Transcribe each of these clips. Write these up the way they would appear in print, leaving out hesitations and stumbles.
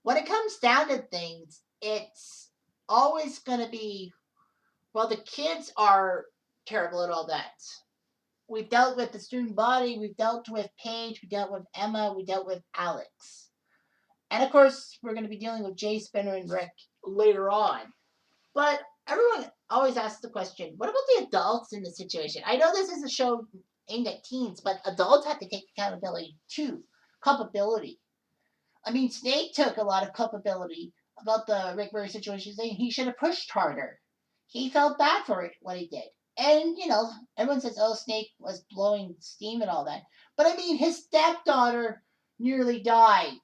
when it comes down to things, it's always going to be, well, the kids are terrible at all that. We've dealt with the student body, we've dealt with Paige, we dealt with Emma, we dealt with Alex. And of course, we're going to be dealing with Jay, Spinner, and Rick later on. But everyone always asks the question, what about the adults in the situation? I know this is a show aimed at teens, but adults have to take accountability too. Culpability. I mean, Snake took a lot of culpability about the Rick Murray situation, saying he should have pushed harder. He felt bad for it, what he did. And, everyone says, oh, Snake was blowing steam and all that. But I mean, his stepdaughter nearly died.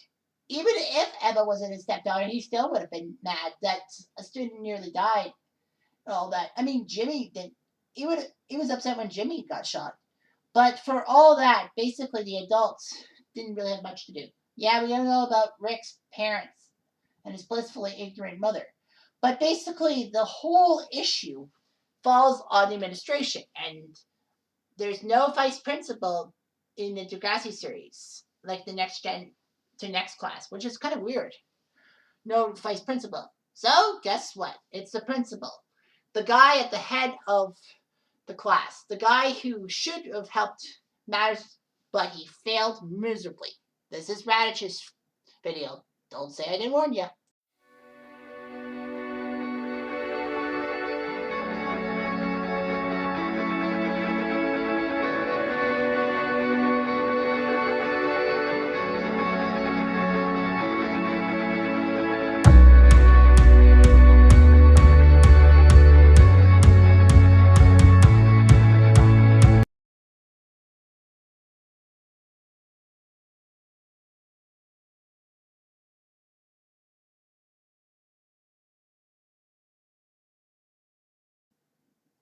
Even if Emma wasn't his stepdaughter, he still would have been mad that a student nearly died and all that. I mean, Jimmy did. He was upset when Jimmy got shot. But for all that, basically the adults didn't really have much to do. Yeah, we gotta know about Rick's parents and his blissfully ignorant mother. But basically, the whole issue falls on the administration, and there's no vice principal in the Degrassi series, like the next gen to next class, which is kind of weird. No vice principal. So, guess what? It's the principal. The guy at the head of the class. The guy who should have helped matters, but he failed miserably. This is Radich's video. Don't say I didn't warn you.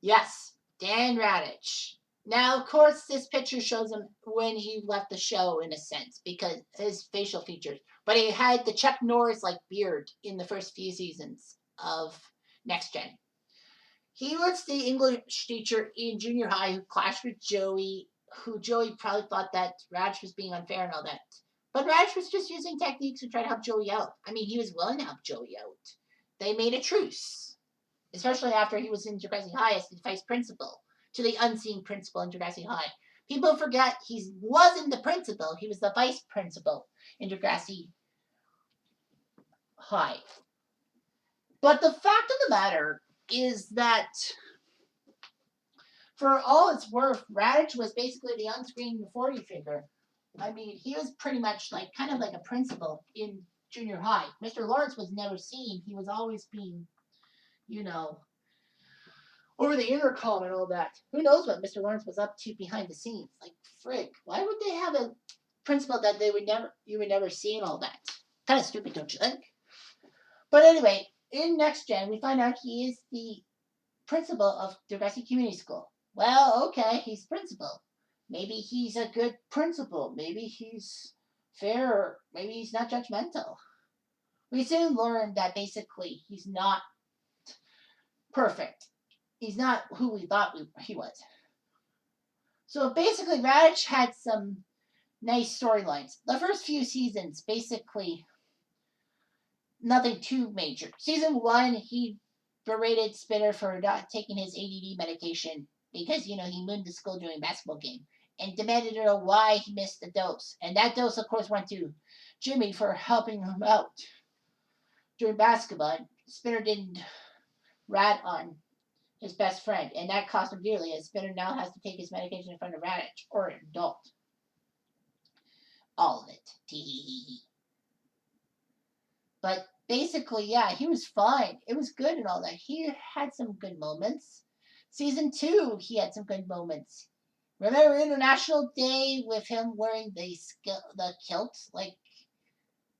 Yes, Dan Radich. Now, of course, this picture shows him when he left the show, in a sense, because his facial features. But he had the Chuck Norris like beard in the first few seasons of Next Gen. He was the English teacher in junior high who clashed with Joey, who Joey probably thought that Raj was being unfair and all that. But Raj was just using techniques to try to help Joey out. I mean, he was willing to help Joey out. They made a truce, especially after he was in Degrassi High as the vice principal to the unseen principal in Degrassi High. People forget he wasn't the principal, he was the vice principal in Degrassi High. But the fact of the matter is that, for all it's worth, Radich was basically the on-screen authority figure. I mean, he was pretty much like kind of like a principal in junior high. Mr. Lawrence was never seen. He was always being, over the intercom and all that. Who knows what Mr. Lawrence was up to behind the scenes? Like, frig, why would they have a principal that you would never see and all that? Kind of stupid, don't you think? But anyway, in Next Gen, we find out he is the principal of Degrassi Community School. Well, okay, he's principal. Maybe he's a good principal. Maybe he's fair. Maybe he's not judgmental. We soon learn that basically he's not perfect. He's not who we thought he was. So basically, Radich had some nice storylines. The first few seasons, basically, nothing too major. Season 1, he berated Spinner for not taking his ADD medication because, he mooned the school during a basketball game and demanded to know why he missed the dose. And that dose, of course, went to Jimmy for helping him out during basketball. Spinner didn't rat on his best friend, and that cost him dearly, as Spinner now has to take his medication in front of Radich, or an adult. All of it. Tee-hee-hee-hee. But basically, yeah, he was fine. It was good and all that. He had some good moments. Season 2, he had some good moments. Remember International Day with him wearing the kilt, like,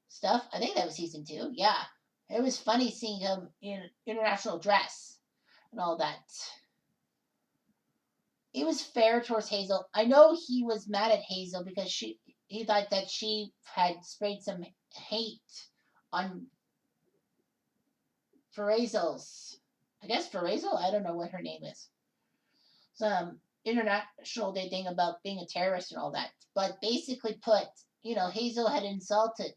stuff? I think that was season 2, yeah. It was funny seeing him in international dress and all that. He was fair towards Hazel. I know he was mad at Hazel because he thought that she had sprayed some hate on Farazel's. I guess Farazel? I don't know what her name is. Some international day thing about being a terrorist and all that. But basically put, Hazel had insulted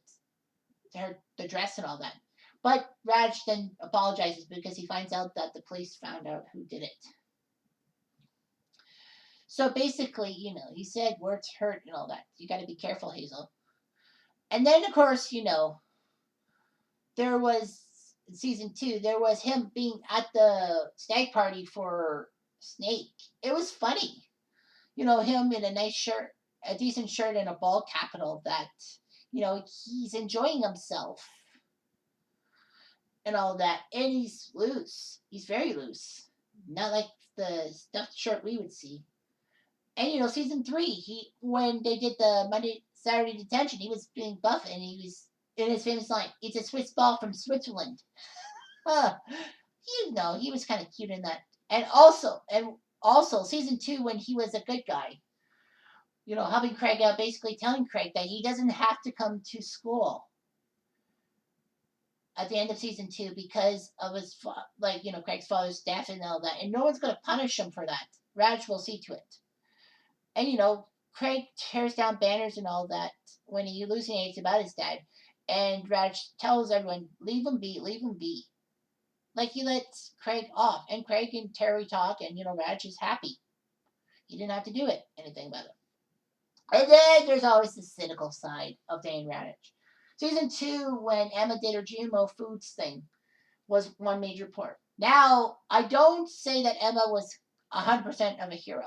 the dress and all that. But Raj then apologizes because he finds out that the police found out who did it. So basically, he said words hurt and all that. You got to be careful, Hazel. And then, of course, there was in season 2, there was him being at the stag party for Snake. It was funny. Him in a nice shirt, a decent shirt, and a ball cap and all that. He's enjoying himself and all that. And he's loose. He's very loose. Not like the stuffed shirt we would see. And season 3, when they did the Saturday detention, he was being buff and he was in his famous line, "It's a Swiss ball from Switzerland." Huh. He was kind of cute in that. And also season 2 when he was a good guy, helping Craig out, basically telling Craig that he doesn't have to come to school at the end of season 2 because of his Craig's father's death and all that, and no one's going to punish him for that. Raj will see to it. And Craig tears down banners and all that when he hallucinates about his dad, and Raj tells everyone, "Leave him be, leave him be." Like, he lets Craig off, and Craig and Terry talk, and Raj is happy. He didn't have to do anything about it. And then there's always the cynical side of Dan Radich. Season 2, when Emma did her GMO foods thing, was one major part. Now, I don't say that Emma was 100% of a hero.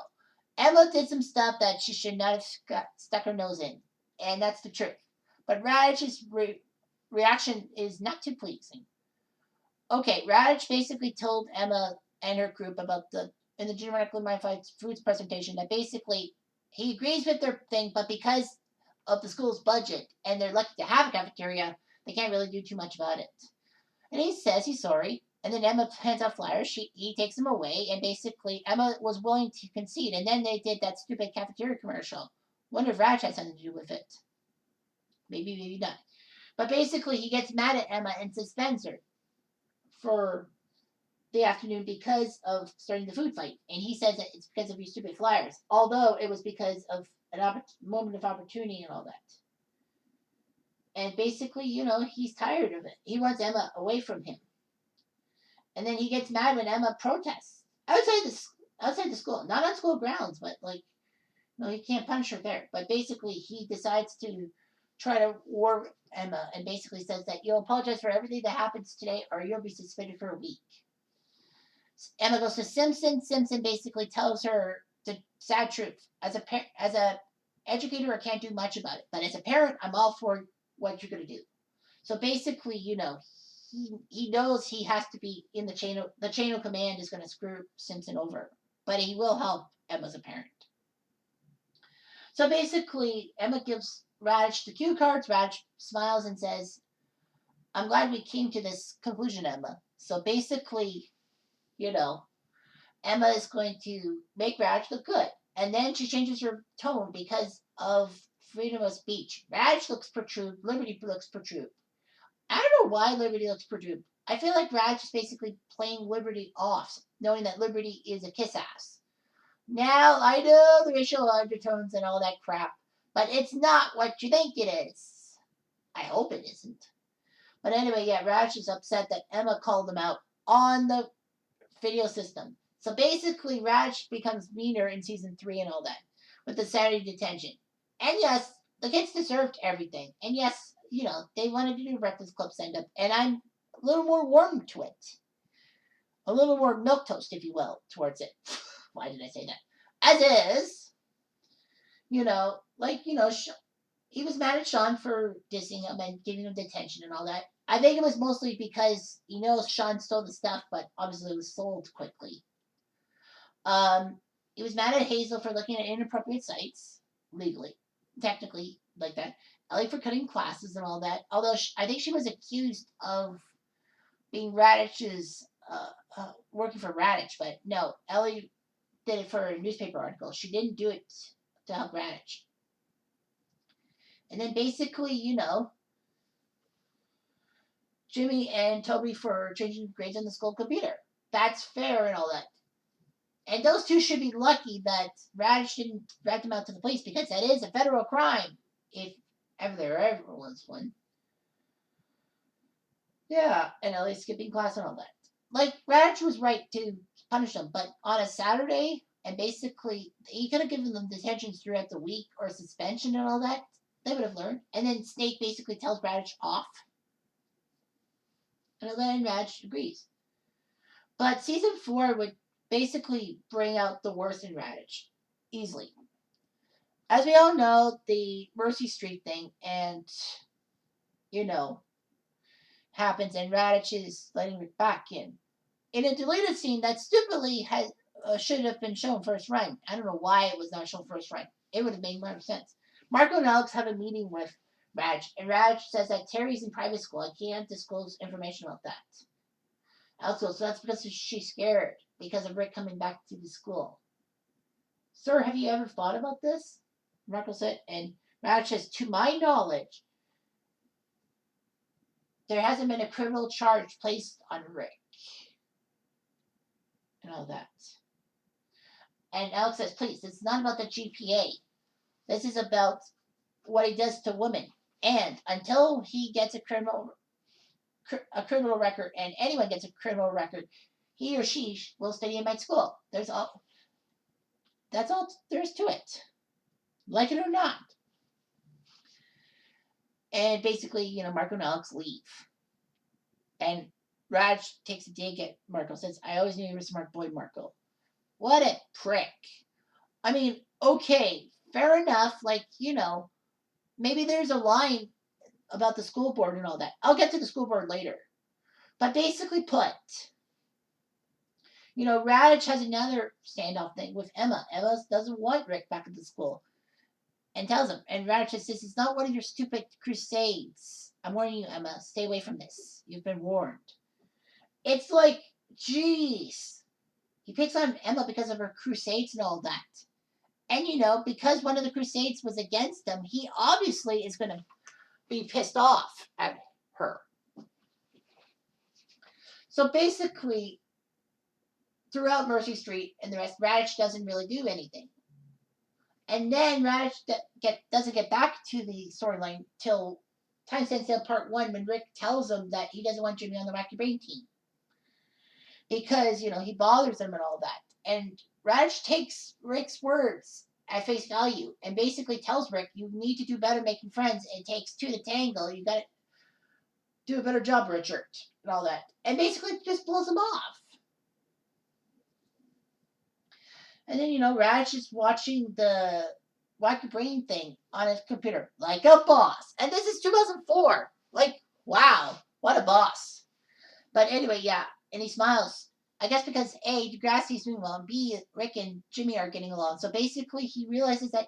Emma did some stuff that she should not have stuck her nose in, and that's the truth. But Radich's reaction is not too pleasing. Okay, Radich basically told Emma and her group in the genetically modified foods presentation that basically he agrees with their thing, but because of the school's budget and they're lucky to have a cafeteria, they can't really do too much about it. And he says he's sorry. And then Emma hands out flyers. He takes them away, and basically Emma was willing to concede. And then they did that stupid cafeteria commercial. Wonder if Raj had something to do with it. Maybe, maybe not. But basically, he gets mad at Emma and suspends her for the afternoon because of starting the food fight. And he says that it's because of your stupid flyers, although it was because of a moment of opportunity and all that. And basically, he's tired of it. He wants Emma away from him. And then he gets mad when Emma protests outside the school, not on school grounds, but he can't punish her there. But basically, he decides to try to warn Emma and basically says that you'll apologize for everything that happens today, or you'll be suspended for a week. Emma goes to Simpson. Simpson basically tells her the sad truth. As a educator, I can't do much about it, but as a parent, I'm all for what you're going to do. So basically, he knows he has to be in the chain of command is going to screw Simpson over, but he will help Emma as a parent. So basically, Emma gives Raj the cue cards. Raj smiles and says, "I'm glad we came to this conclusion, Emma." So basically, Emma is going to make Raj look good. And then she changes her tone because of freedom of speech. Raj looks protrude. Liberty looks protrude. I don't know why Liberty looks protrude. I feel like Raj is basically playing Liberty off, knowing that Liberty is a kiss ass. Now, I know the racial undertones and all that crap, but it's not what you think it is. I hope it isn't. But anyway, yeah, Raj is upset that Emma called him out on the video system. So basically, Raj becomes meaner in season 3 and all that with the Saturday detention. And yes, the kids deserved everything. And yes, they wanted to do Breakfast Club send up, and I'm a little more warm to it. A little more milquetoast, if you will, towards it. Why did I say that? As is, he was mad at Sean for dissing him and giving him detention and all that. I think it was mostly because he knows Sean stole the stuff, but obviously it was sold quickly. He was mad at Hazel for looking at inappropriate sites, legally, technically, like that. Ellie for cutting classes and all that. Although I think she was accused of being Radich's, working for Radich, but no, Ellie did it for a newspaper article. She didn't do it to help Radich. And then basically, Jimmy and Toby for changing grades on the school computer. That's fair and all that. And those two should be lucky that Radich didn't drag them out to the police, because that is a federal crime, if ever there ever was one. Yeah, and at least skipping class and all that. Like Radish was right to punish them, but on a Saturday, and basically he could have given them detentions throughout the week or suspension and all that. They would have learned. And then Snake basically tells Radish off, and then Radish agrees. But season 4 would basically bring out the worst in Radish easily. As we all know, the Mercy Street thing, and you know, happens, and Radish is letting Rick back in a deleted scene that stupidly has should have been shown first run. I don't know why it was not shown first run. It would have made more sense. Marco and Alex have a meeting with Raj, and Raj says that Terry's in private school. I can't disclose information about that. Alex goes, so that's because she's scared because of Rick coming back to the school. Sir, have you ever thought about this? Marco said, and Raj says, to my knowledge, there hasn't been a criminal charge placed on Rick. And all that. And Alex says, please, it's not about the GPA. This is about what he does to women. And until he gets a criminal record, and anyone gets a criminal record, he or she will study in my school. That's all there is to it. Like it or not. And basically, Marco and Alex leave. And Raj takes a dig at Marco, says, I always knew you were a smart boy, Marco. What a prick. I mean, okay, fair enough. Like, maybe there's a line about the school board and all that. I'll get to the school board later. But basically put, Radich has another standoff thing with Emma. Emma doesn't want Rick back at the school and tells him. And Radich says, this is not one of your stupid crusades. I'm warning you, Emma. Stay away from this. You've been warned. It's like, jeez. He picks on Emma because of her crusades and all that. And, because one of the crusades was against him, he obviously is going to be pissed off at her. So basically, throughout Mercy Street and the rest, Radich doesn't really do anything. And then Radich doesn't get back to the storyline till Time Stands Still Part 1 when Rick tells him that he doesn't want Jimmy on the Wacky Brain team. Because, he bothers him and all that. And Radich takes Rick's words at face value and basically tells Rick, you need to do better making friends. It takes two to tangle. You got to do a better job, Richard, and all that. And basically just blows him off. And then, Radich is watching the Wacky Brain thing on his computer like a boss. And this is 2004. Like, wow, what a boss. But anyway, yeah. And he smiles. I guess because A, Degrassi's doing well, and B, Rick and Jimmy are getting along. So basically, he realizes that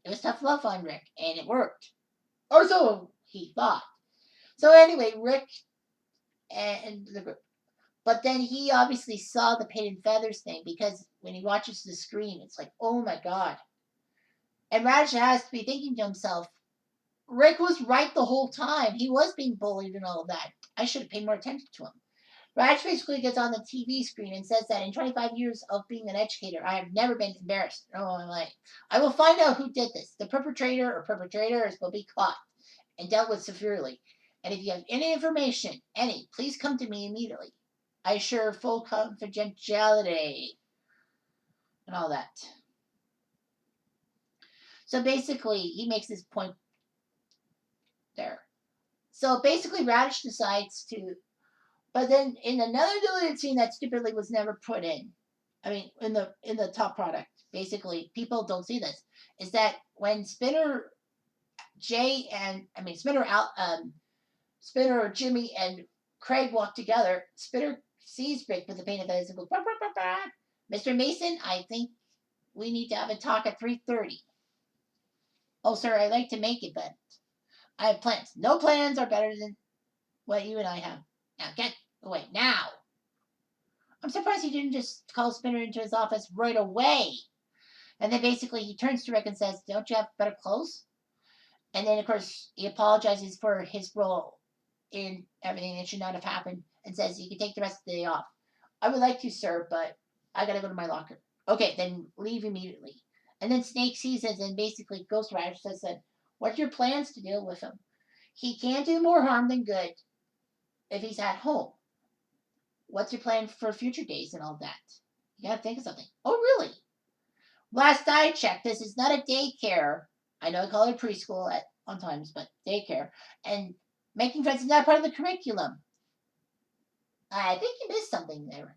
it was tough love on Rick, and it worked. Or so he thought. So anyway, Rick and the group. But then he obviously saw the paint and feathers thing because when he watches the screen, it's like, oh my God. And Radich has to be thinking to himself, Rick was right the whole time. He was being bullied and all that. I should have paid more attention to him. Radich basically gets on the TV screen and says that in 25 years of being an educator, I have never been embarrassed in all my life. I will find out who did this. The perpetrator or perpetrators will be caught and dealt with severely. And if you have any information, please come to me immediately. I assure full confidentiality and all that. So basically, he makes this point there. So basically, Radich decides to. But then in another deleted scene that stupidly was never put in, I mean, in the top product, basically, people don't see this, is that when Spinner, Jimmy, and Craig walk together, Spinner sees Rick with the paint of eyes and goes, bah, bah, bah, bah. Mr. Mason, I think we need to have a talk at 3:30. Oh, sir, I'd like to make it, but I have plans. No plans are better than what you and I have. Now get away now. I'm surprised he didn't just call Spinner into his office right away. And then basically he turns to Rick and says, don't you have better clothes? And then, of course, he apologizes for his role in everything that should not have happened and says he can take the rest of the day off. I would like to, sir, but I got to go to my locker. Okay, then leave immediately. And then Snake sees it and basically Ghost Rider says that, what's your plans to deal with him? He can't do more harm than good. if he's at home? What's your plan for future days and all that? You gotta think of something. Oh, really? Last I checked, this is not a daycare. I know I call it preschool on times, but daycare. And making friends is not part of the curriculum. I think you missed something there.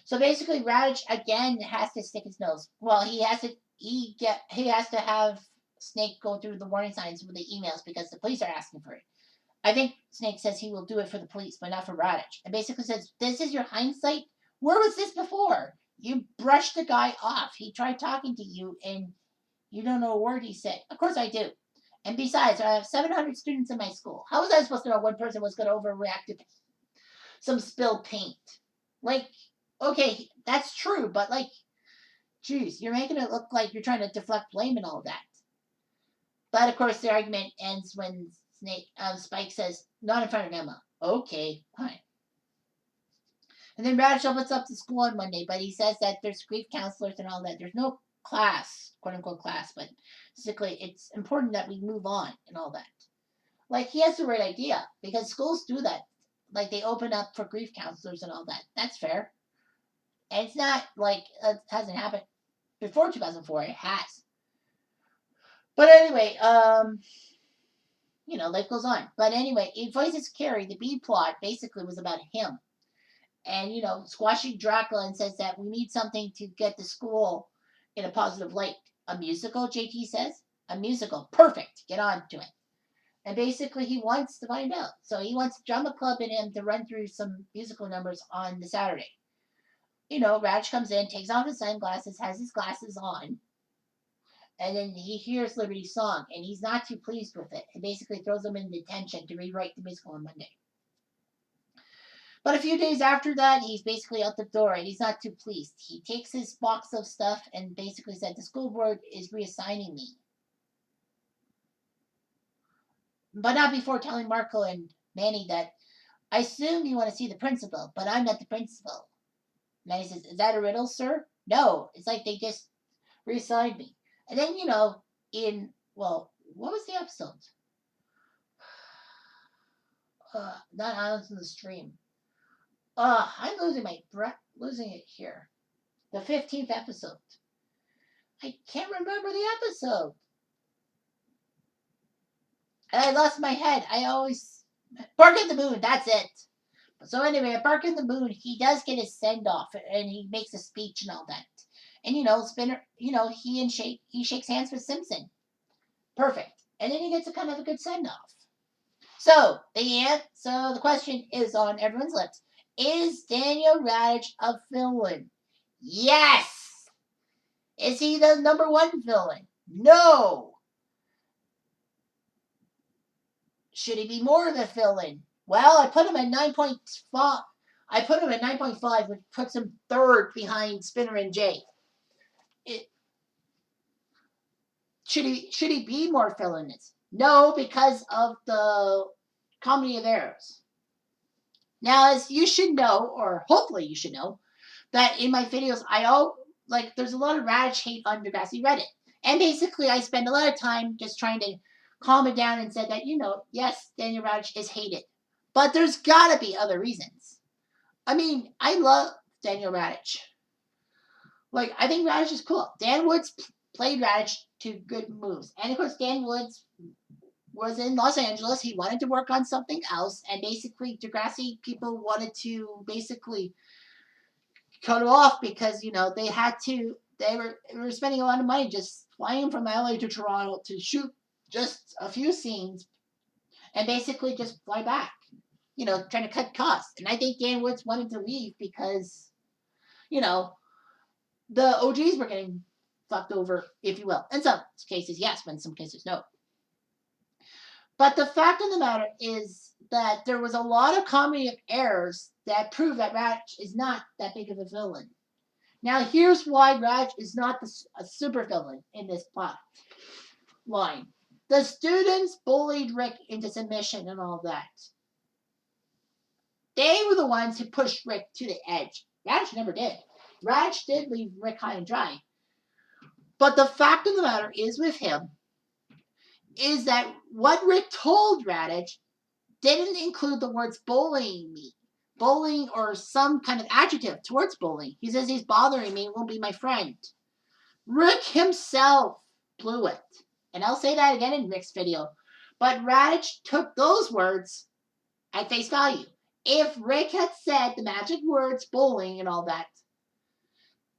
So basically, Radish again has to stick his nose. Well, he has to have Snake go through the warning signs with the emails because the police are asking for it. I think Snake says he will do it for the police, but not for Radish. And basically says, "This is your hindsight. Where was this before? You brushed the guy off. He tried talking to you, and you don't know a word he said." Of course I do. And besides, I have 700 students in my school. How was I supposed to know one person was going to overreact to some spilled paint? Like, okay, that's true, but like, geez, you're making it look like you're trying to deflect blame and all that. But of course, the argument ends when Spike says, "Not in front of Emma." Okay, fine. And then Radish opens up to school on Monday, but he says that there's grief counselors and all that. There's no class, quote unquote class, but basically it's important that we move on and all that. Like, he has the right idea because schools do that. Like, they open up for grief counselors and all that. That's fair. And it's not like it hasn't happened before 2004. It has. But anyway, life goes on. But anyway, it voices Carrie. The B plot basically was about him. And, squashing Dracula and says that we need something to get the school in a positive light. A musical, JT says? A musical. Perfect. Get on to it. And basically, he wants to find out. So he wants drama club and him to run through some musical numbers on the Saturday. Raj comes in, takes off his sunglasses, has his glasses on, and then he hears Liberty's song, and he's not too pleased with it. It basically throws him into detention to rewrite the musical on Monday. But a few days after that, he's basically out the door, and he's not too pleased. He takes his box of stuff and basically said, "The school board is reassigning me." But not before telling Marco and Manny that, "I assume you want to see the principal, but I'm not the principal." Manny says, "Is that a riddle, sir?" "No, it's like they just reassigned me." And then, what was the episode? Not Islands in the Stream. I'm losing my breath, losing it here. The 15th episode. I can't remember the episode. And I lost my head. I always... Bark at the Moon, that's it. So anyway, at Bark at the Moon, he does get his send-off, and he makes a speech and all that. And, Spinner, he shakes hands with Simpson. Perfect. And then he gets a kind of a good send-off. So the question is on everyone's lips. Is Daniel Radich a villain? Yes! Is he the number one villain? No! Should he be more of a villain? Well, I put him at 9.5. I put him at 9.5, which puts him third behind Spinner and Jay. Should he be more villainous? No, because of the comedy of errors. Now, as you should know, or hopefully you should know, that in my videos, there's a lot of Radich hate on Degrassi Reddit. And basically, I spend a lot of time just trying to calm it down and say that, yes, Daniel Radich is hated. But there's got to be other reasons. I mean, I love Daniel Radich. Like, I think Radich is cool. Dan Woods played Radich to good moves. And, of course, Dan Woods was in Los Angeles. He wanted to work on something else. And basically, Degrassi people wanted to basically cut it off because, they were spending a lot of money just flying from LA to Toronto to shoot just a few scenes and basically just fly back, trying to cut costs. And I think Dan Woods wanted to leave because, the OGs were getting fucked over, if you will. In some cases, yes, but in some cases, no. But the fact of the matter is that there was a lot of comedy of errors that prove that Radich is not that big of a villain. Now, here's why Radich is not a super villain in this plot line. The students bullied Rick into submission and all that. They were the ones who pushed Rick to the edge. Radich never did. Radich did leave Rick high and dry. But the fact of the matter is with him is that what Rick told Radich didn't include the words bullying me. Bullying or some kind of adjective towards bullying. He says he's bothering me, won't be my friend. Rick himself blew it. And I'll say that again in Rick's video. But Radich took those words at face value. If Rick had said the magic words, bullying and all that,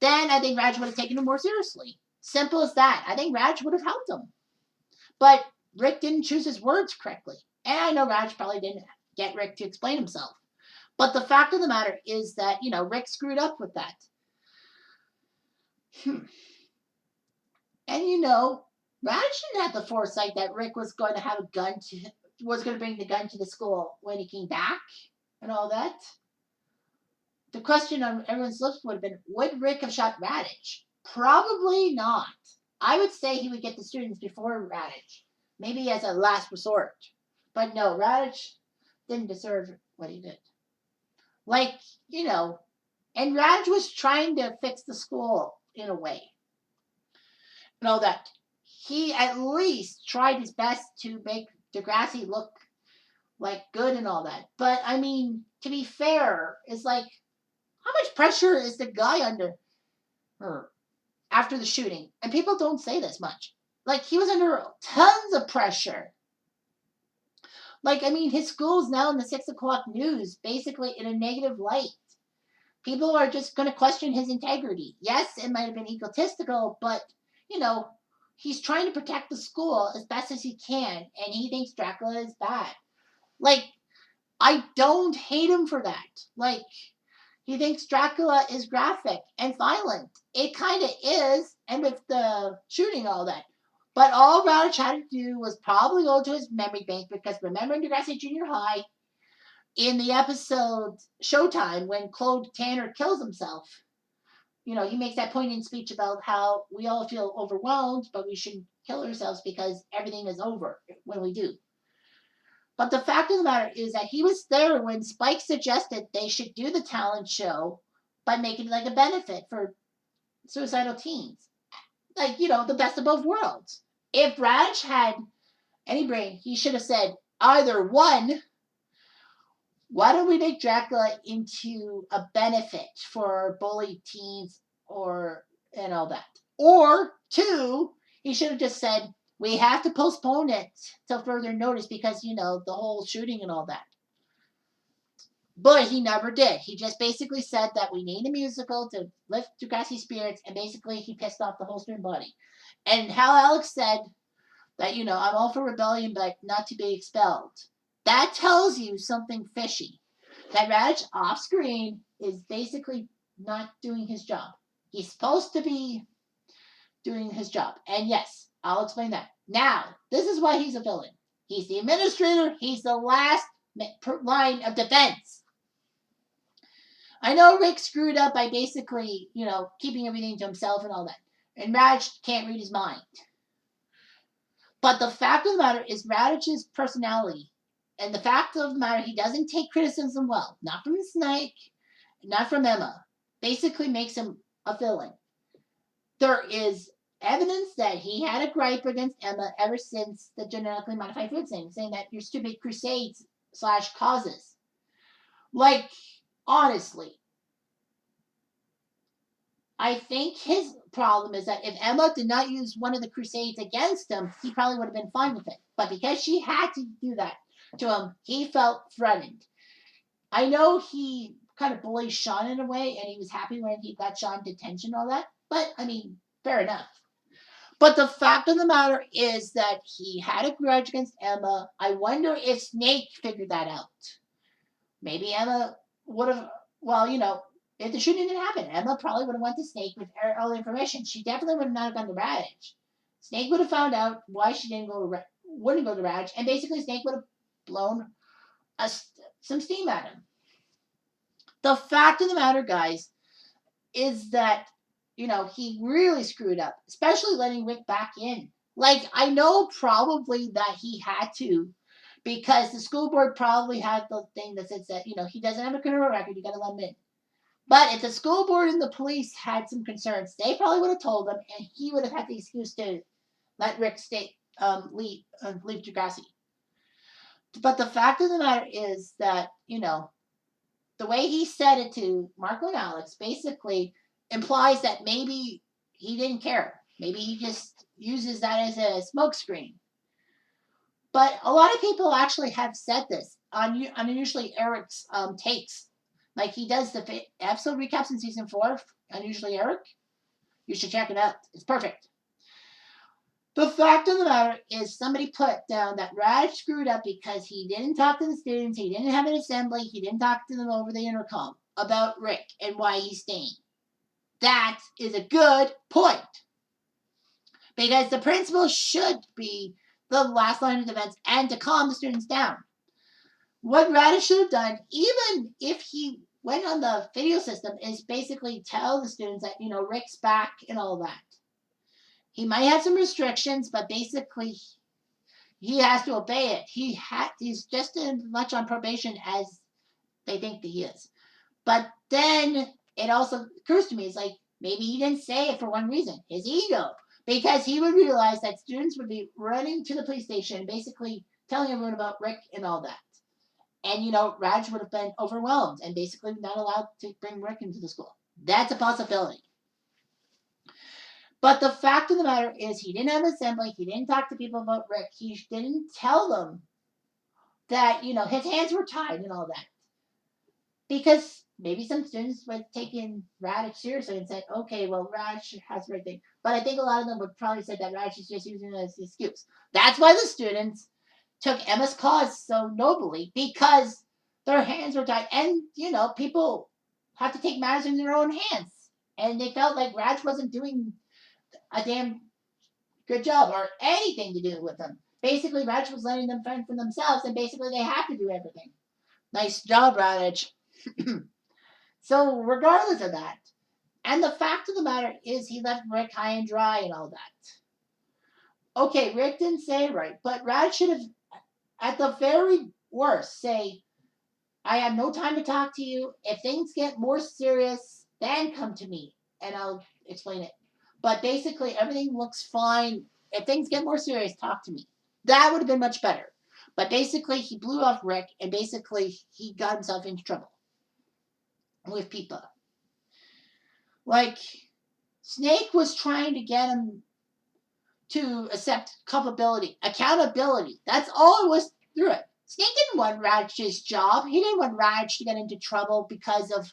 then I think Radich would have taken him more seriously. Simple as that. I think Radich would have helped him. But Rick didn't choose his words correctly. And I know Radich probably didn't get Rick to explain himself. But the fact of the matter is that, Rick screwed up with that. And, Radich didn't have the foresight that Rick was going to have was going to bring the gun to the school when he came back and all that. The question on everyone's lips would have been, would Rick have shot Radich? Probably not. I would say he would get the students before Radich, maybe as a last resort. But no, Radich didn't deserve what he did. And Radich was trying to fix the school in a way. And all that. He at least tried his best to make Degrassi look good and all that. But, to be fair, it's how much pressure is the guy under after the shooting? And people don't say this much. He was under tons of pressure. His school's now in the 6 o'clock news, basically in a negative light. People are just going to question his integrity. Yes, it might have been egotistical, but, he's trying to protect the school as best as he can, and he thinks Dracula is bad. I don't hate him for that. He thinks Dracula is graphic and violent. It kind of is, and with the shooting all that. But all Radich had to do was probably go to his memory bank, because remember in Degrassi Junior High, in the episode Showtime, when Claude Tanner kills himself, he makes that poignant speech about how we all feel overwhelmed, but we shouldn't kill ourselves because everything is over when we do. But the fact of the matter is that he was there when Spike suggested they should do the talent show, but make it a benefit for suicidal teens. The best of both worlds. If Radich had any brain, he should have said either one, why don't we make Dracula into a benefit for bullied teens and all that? Or two, he should have just said, we have to postpone it till further notice because, the whole shooting and all that. But he never did. He just basically said that we need a musical to lift Degrassi's spirits, and basically he pissed off the whole student body. And how Alex said that, I'm all for rebellion, but not to be expelled. That tells you something fishy. That Radich off screen is basically not doing his job. He's supposed to be doing his job. And yes, I'll explain that. Now, this is why he's a villain. He's the administrator. He's the last line of defense. I know Rick screwed up by basically, keeping everything to himself and all that. And Radich can't read his mind. But the fact of the matter is Radich's personality. And the fact of the matter, he doesn't take criticism well. Not from Snake, not from Emma. Basically makes him a villain. There is evidence that he had a gripe against Emma ever since the genetically modified food thing, saying that your stupid crusades / causes. Honestly, I think his problem is that if Emma did not use one of the crusades against him, he probably would have been fine with it. But because she had to do that to him, he felt threatened. I know he kind of bullied Sean in a way, and he was happy when he got Sean detention and all that. But, fair enough. But the fact of the matter is that he had a grudge against Emma. I wonder if Snake figured that out. Maybe Emma would have, if the shooting didn't happen, Emma probably would have went to Snake with all the information. She definitely would have not gone to Radich. Snake would have found out why she wouldn't go to Radich, and basically Snake would have blown some steam at him. The fact of the matter, guys, is that, he really screwed up, especially letting Rick back in. I know probably that he had to, because the school board probably had the thing that says that, he doesn't have a criminal record, you got to let him in. But if the school board and the police had some concerns, they probably would have told him, and he would have had the excuse to let Rick leave Degrassi. But the fact of the matter is that, the way he said it to Marco and Alex basically implies that maybe he didn't care. Maybe he just uses that as a smokescreen. But a lot of people actually have said this on Unusually Eric's takes. Like he does the episode recaps in season 4, Unusually Eric. You should check it out. It's perfect. The fact of the matter is somebody put down that Raj screwed up because he didn't talk to the students, he didn't have an assembly, he didn't talk to them over the intercom about Rick and why he's staying. That is a good point. Because the principal should be the last line of defense and to calm the students down. What Radish should have done, even if he went on the video system, is basically tell the students that, Rick's back and all that. He might have some restrictions, but basically he has to obey it. He's just as much on probation as they think that he is. But then it also occurs to me, it's like maybe he didn't say it for one reason, his ego. Because he would realize that students would be running to the police station, basically telling everyone about Rick and all that. And, Raj would have been overwhelmed and basically not allowed to bring Rick into the school. That's a possibility. But the fact of the matter is he didn't have an assembly. He didn't talk to people about Rick. He didn't tell them that, his hands were tied and all that. Because maybe some students would have taken Raj seriously and said, okay, well, Raj has the right thing. But I think a lot of them would probably say that Raj is just using it as an excuse. That's why the students took Emma's cause so nobly, because their hands were tied. And, people have to take matters in their own hands. And they felt like Raj wasn't doing a damn good job or anything to do with them. Basically, Raj was letting them fend for themselves, and basically they have to do everything. Nice job, Raj. So, regardless of that, and the fact of the matter is he left Rick high and dry and all that. Okay, Rick didn't say it right, but Raj should have, at the very worst, say, I have no time to talk to you. If things get more serious, then come to me, and I'll explain it. But basically, everything looks fine. If things get more serious, talk to me. That would have been much better. But basically, he blew off Rick, and basically, he got himself into trouble with people. Like, Snake was trying to get him to accept culpability, accountability. That's all it was through it. Snake didn't want Raj's job. He didn't want Raj to get into trouble because of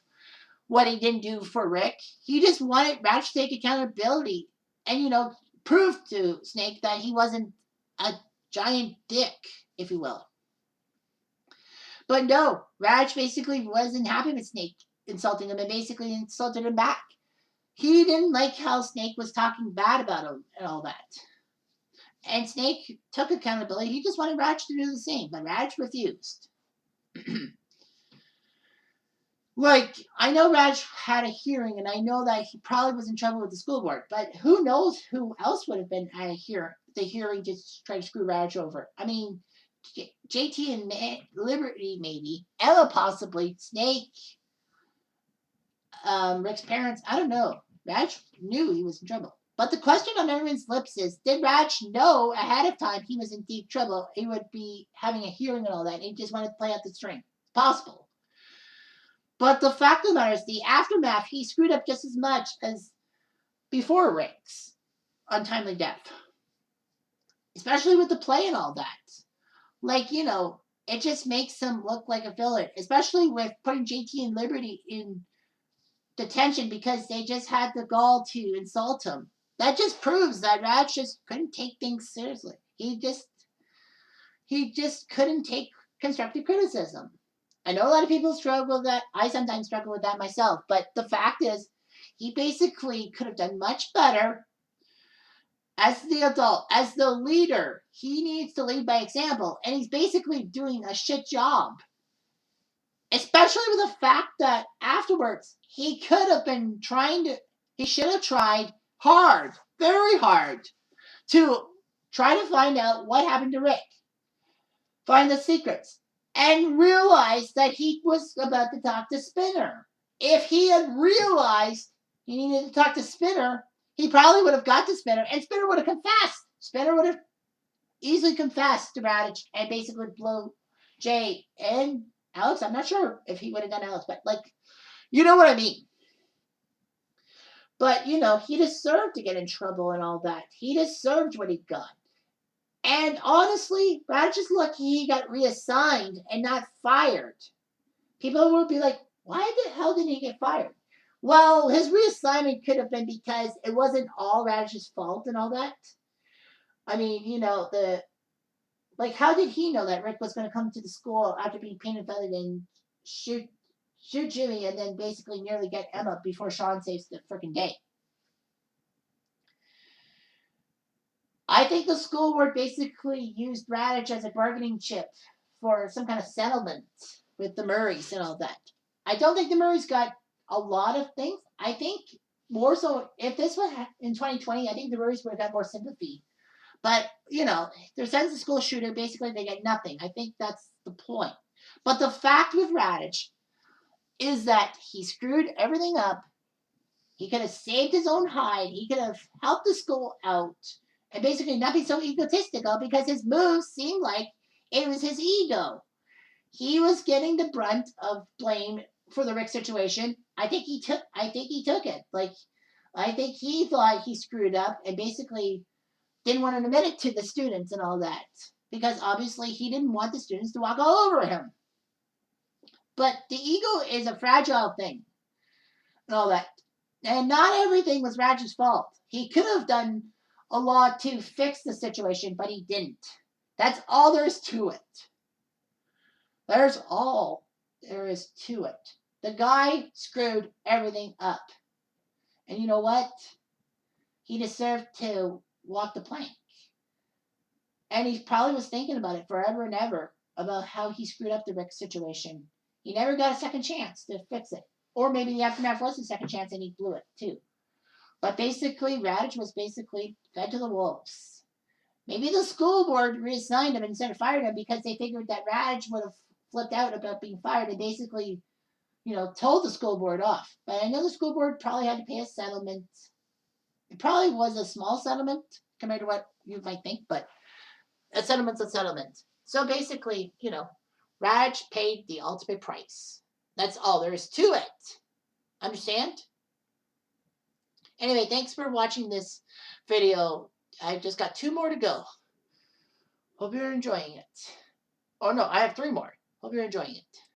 what he didn't do for Rick. He just wanted Raj to take accountability and, prove to Snake that he wasn't a giant dick, if you will. But no, Raj basically wasn't happy with Snake insulting him and basically insulted him back. He didn't like how Snake was talking bad about him and all that. And Snake took accountability. He just wanted Raj to do the same, but Raj refused. Like, I know Raj had a hearing, and I know that he probably was in trouble with the school board, but who knows who else would have been at the hearing to try to screw Raj over. I mean, JT and Liberty maybe, Ella possibly, Snake, Rick's parents, I don't know. Raj knew he was in trouble. But the question on everyone's lips is, did Raj know ahead of time he was in deep trouble? He would be having a hearing and all that, and he just wanted to play out the string. It's possible. But the fact of the matter is, the aftermath, he screwed up just as much as before Rick's untimely death. Especially with the play and all that. Like, it just makes him look like a villain. Especially with putting JT and Liberty in detention because they just had the gall to insult him. That just proves that Raj just couldn't take things seriously. He just couldn't take constructive criticism. I know a lot of people struggle with that. I sometimes struggle with that myself. But the fact is, he basically could have done much better as the adult, as the leader. He needs to lead by example. And he's basically doing a shit job. Especially with the fact that afterwards, he should have tried hard, very hard, to try to find out what happened to Rick. Find the secrets. And realize that he was about to talk to Spinner. If he had realized he needed to talk to Spinner, he probably would have got to Spinner, and Spinner would have confessed. Spinner would have easily confessed to Radich and basically blow Jay and Alex. I'm not sure if he would have done Alex, but like, you know what I mean. But he deserved to get in trouble and all that. He deserved what he got. And honestly, Brad just lucky he got reassigned and not fired. People will be like, why the hell did he get fired? Well, his reassignment could have been because it wasn't all Radish's fault and all that. I mean, the like, how did he know that Rick was going to come to the school after being painted feathered and shoot Jimmy and then basically nearly get Emma before Sean saves the freaking day? I think the school board basically used Radish as a bargaining chip for some kind of settlement with the Murrays and all that. I don't think the Murrays got a lot of things. I think more so if this was in 2020, I think the Murrays would have got more sympathy. But, their son's a school shooter. Basically, they get nothing. I think that's the point. But the fact with Radish is that he screwed everything up. He could have saved his own hide. He could have helped the school out and basically not be so egotistical because his moves seemed like it was his ego. He was getting the brunt of blame for the Rick situation. I think he took it. Like, I think he thought he screwed up and basically didn't want to admit it to the students and all that because obviously he didn't want the students to walk all over him. But the ego is a fragile thing and all that. And not everything was Raj's fault. He could have done a lot to fix the situation, but he didn't. That's all there is to it. There's all there is to it. The guy screwed everything up. And you know what? He deserved to walk the plank. And he probably was thinking about it forever and ever about how he screwed up the Rick situation. He never got a second chance to fix it. Or maybe the aftermath was a second chance and he blew it too. But basically, Radish was basically fed to the wolves. Maybe the school board reassigned him instead of fired him because they figured that Radish would have flipped out about being fired and basically, told the school board off. But I know the school board probably had to pay a settlement. It probably was a small settlement compared to what you might think, but a settlement's a settlement. So basically, Raj paid the ultimate price. That's all there is to it. Understand? Anyway, thanks for watching this video. I've just got 2 more to go. Hope you're enjoying it. Oh no, I have 3 more. Hope you're enjoying it.